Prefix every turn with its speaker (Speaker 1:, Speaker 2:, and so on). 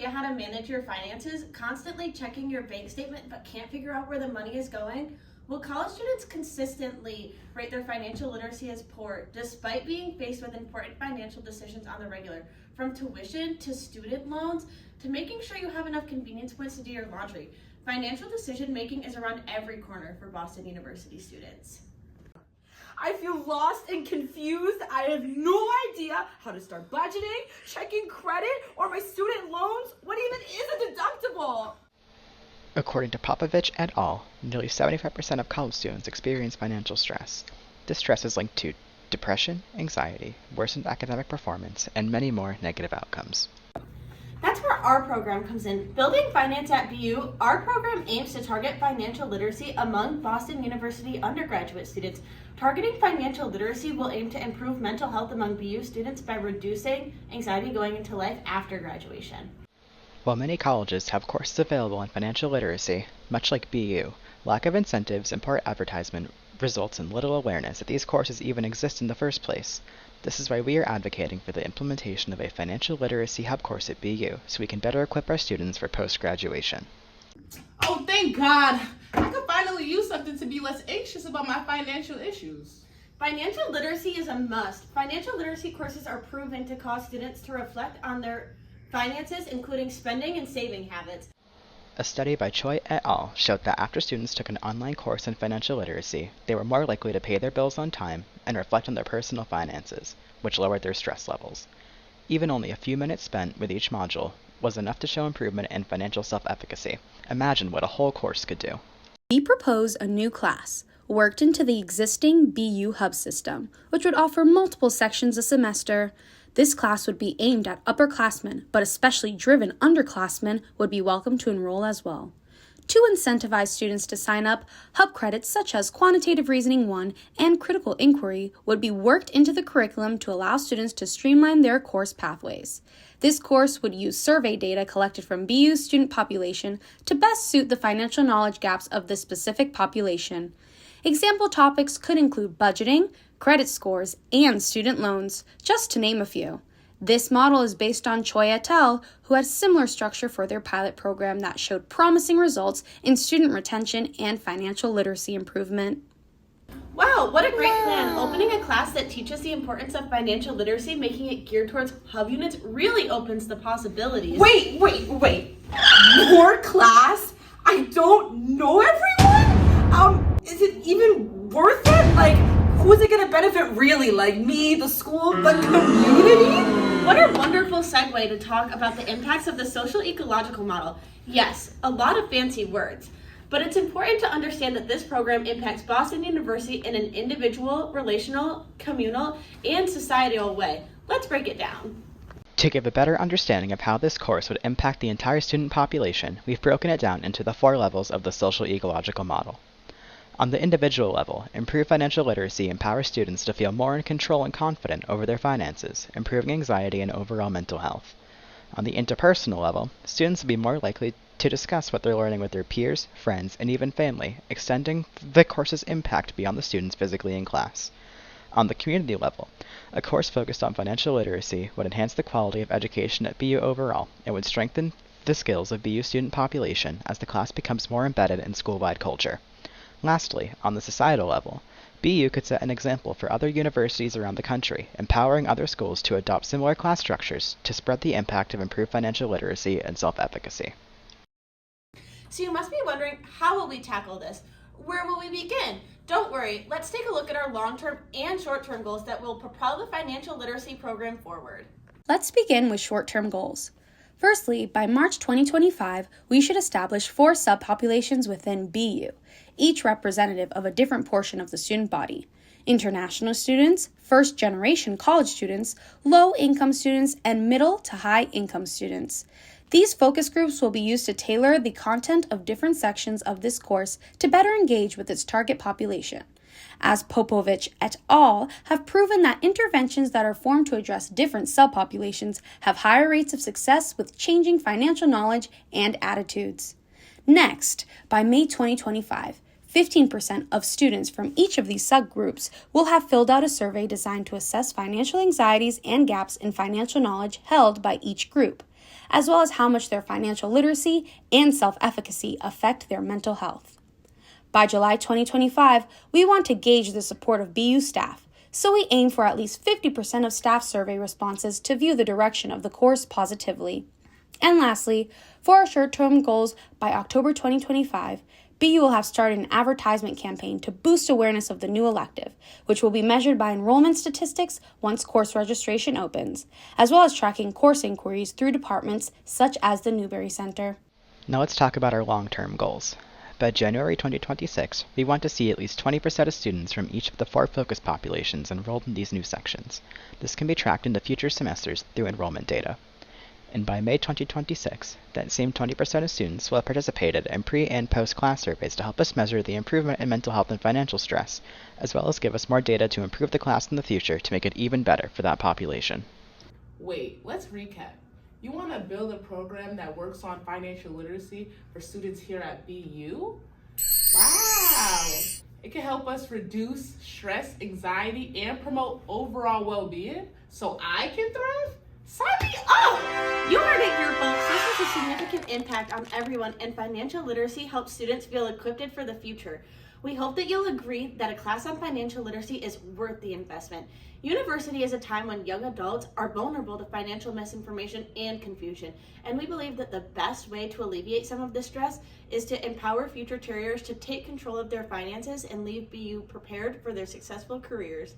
Speaker 1: idea how to manage your finances, constantly checking your bank statement but can't figure out where the money is going? Will college students consistently rate their financial literacy as poor despite being faced with important financial decisions on the regular, from tuition to student loans to making sure you have enough convenience points to do your laundry? Financial decision making is around every corner for Boston University students.
Speaker 2: I feel lost and confused. I have no idea how to start budgeting, checking credit, or my student loans. What even is a deductible?
Speaker 3: According to Popovich et al., nearly 75% of college students experience financial stress. This stress is linked to depression, anxiety, worsened academic performance, and many more negative outcomes.
Speaker 1: That's where our program comes in. Building Finance at BU, our program aims to target financial literacy among Boston University undergraduate students. Targeting financial literacy will aim to improve mental health among BU students by reducing anxiety going into life after graduation.
Speaker 3: While many colleges have courses available in financial literacy, much like BU, lack of incentives and poor advertisement results in little awareness that these courses even exist in the first place. This is why we are advocating for the implementation of a financial literacy hub course at BU so we can better equip our students for post-graduation.
Speaker 4: Oh, thank God! I could finally use something to be less anxious about my financial issues.
Speaker 1: Financial literacy is a must. Financial literacy courses are proven to cause students to reflect on their finances, including spending and saving habits.
Speaker 3: A study by Choi et al. Showed that after students took an online course in financial literacy, they were more likely to pay their bills on time and reflect on their personal finances, which lowered their stress levels. Even only a few minutes spent with each module was enough to show improvement in financial self-efficacy. Imagine what a whole course could do.
Speaker 5: We propose a new class, worked into the existing BU Hub system, which would offer multiple sections a semester. This class would be aimed at upperclassmen, but especially driven underclassmen would be welcome to enroll as well. To incentivize students to sign up, hub credits such as Quantitative Reasoning 1 and Critical Inquiry would be worked into the curriculum to allow students to streamline their course pathways. This course would use survey data collected from BU's student population to best suit the financial knowledge gaps of this specific population. Example topics could include budgeting, credit scores, and student loans, just to name a few. This model is based on Choi et al., who had similar structure for their pilot program that showed promising results in student retention and financial literacy improvement.
Speaker 1: Wow, what a great plan. Opening a class that teaches the importance of financial literacy, making it geared towards hub units, really opens the possibilities.
Speaker 2: Wait. More class? I don't know everyone? Is it even worth it? Like, who's it gonna benefit really? Like me, the school, the community?
Speaker 1: What a wonderful segue to talk about the impacts of the social ecological model. Yes, a lot of fancy words, but it's important to understand that this program impacts Boston University in an individual, relational, communal, and societal way. Let's break it down.
Speaker 3: To give a better understanding of how this course would impact the entire student population, we've broken it down into the 4 levels of the social ecological model. On the individual level, improved financial literacy empowers students to feel more in control and confident over their finances, improving anxiety and overall mental health. On the interpersonal level, students will be more likely to discuss what they're learning with their peers, friends, and even family, extending the course's impact beyond the students physically in class. On the community level, a course focused on financial literacy would enhance the quality of education at BU overall and would strengthen the skills of BU student population as the class becomes more embedded in school-wide culture. Lastly, on the societal level, BU could set an example for other universities around the country, empowering other schools to adopt similar class structures to spread the impact of improved financial literacy and self-efficacy.
Speaker 1: So you must be wondering, how will we tackle this? Where will we begin? Don't worry, let's take a look at our long-term and short-term goals that will propel the financial literacy program forward.
Speaker 5: Let's begin with short-term goals. Firstly, by March 2025, we should establish 4 subpopulations within BU, each representative of a different portion of the student body: international students, first-generation college students, low-income students, and middle to high-income students. These focus groups will be used to tailor the content of different sections of this course to better engage with its target population. As Popovich et al. Have proven that interventions that are formed to address different subpopulations have higher rates of success with changing financial knowledge and attitudes. Next, by May 2025, 15% of students from each of these subgroups will have filled out a survey designed to assess financial anxieties and gaps in financial knowledge held by each group. as well as how much their financial literacy and self-efficacy affect their mental health. By July 2025, we want to gauge the support of BU staff, so we aim for at least 50% of staff survey responses to view the direction of the course positively. And lastly, for our short-term goals, by October 2025, BU will have started an advertisement campaign to boost awareness of the new elective, which will be measured by enrollment statistics once course registration opens, as well as tracking course inquiries through departments such as the Newberry Center.
Speaker 3: Now let's talk about our long-term goals. By January 2026, we want to see at least 20% of students from each of the 4 focus populations enrolled in these new sections. This can be tracked into future semesters through enrollment data. And by May 2026, that same 20% of students will have participated in pre- and post-class surveys to help us measure the improvement in mental health and financial stress, as well as give us more data to improve the class in the future to make it even better for that population.
Speaker 4: Wait, let's recap. You want to build a program that works on financial literacy for students here at BU? Wow! It can help us reduce stress, anxiety, and promote overall well-being so I can thrive? Sign me up!
Speaker 1: You heard it here, folks. This has a significant impact on everyone, and financial literacy helps students feel equipped for the future. We hope that you'll agree that a class on financial literacy is worth the investment. University is a time when young adults are vulnerable to financial misinformation and confusion, and we believe that the best way to alleviate some of this stress is to empower future terriers to take control of their finances and leave BU prepared for their successful careers.